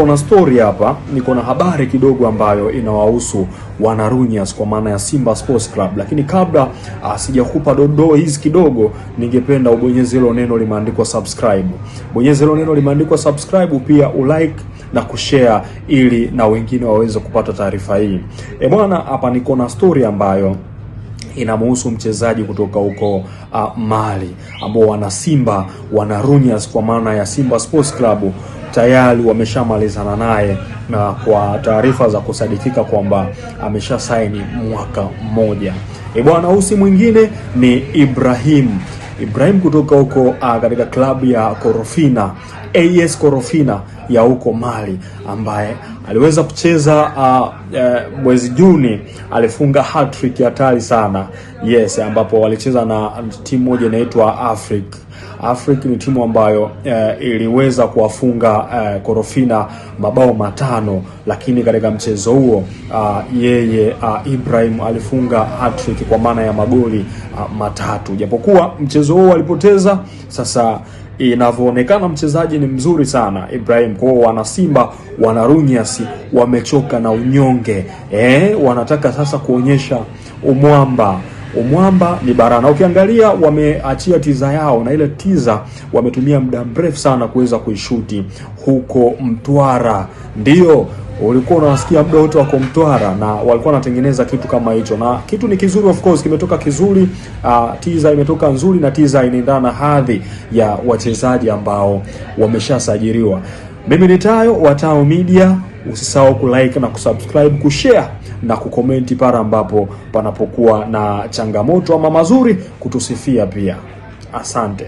Kuna story hapa, niko na habari kidogo ambayo inawahusu wanarunyas kwa maana ya Simba Sports Club. Lakini kabla sijakupa dondoo hizi kidogo, ningependa ubonyeze hilo neno limeandikwa subscribe. Bonyeza hilo neno limeandikwa subscribe, pia ulike na kushare ili na wengine waweze kupata taarifa hii. Bwana, hapa niko na story ambayo inamhusu mchezaji kutoka huko Mali, ambao wana Simba wanarunyas kwa maana ya Simba Sports Club tayari wameshamalizana naye, na kwa taarifa za kusadikika kwamba amesha saini mwaka mmoja. Bwana, husi mwingine ni Ibrahim kutoka huko katika klabu ya Korofina, AS Korofina ya huko Mali, ambaye aliweza kucheza mwezi Juni, alifunga hat-trick hatari sana. Yes, ambapo walicheza na timu moja inaitwa Afrique ni timu ambayo iliweza kuwafunga Korofina mabao 5, lakini katika mchezo huo yeye Ibrahim alifunga hat-trick kwa maana ya magoli 3. Japokuwa mchezo huo walipoteza, sasa inavyoonekana mchezaji ni mzuri sana Ibrahim. Kwa wana Simba wanarunyasi wamechoka na unyonge, wanataka sasa kuonyesha umwamba ni barana. Ukiangalia wameachia tiza yao, na ile tiza wametumia muda mrefu sana kuweza kuishuti huko Mtwara. Ndio ulikuwa unasikia muda wote wako Mtwara, na walikuwa wanatengeneza kitu kama hicho, na kitu ni kizuri, of course kimetoka kizuri. Tiza imetoka nzuri, na tiza inaendana na hadhi ya wachezaji ambao wameshasajiliwa. Mimi ni Tayo wa Tayo Media. Usisahau kulike na kusubscribe, kushare na kukomenti pale ambapo panapokuwa na changamoto ama mazuri kutusifia pia. Asante.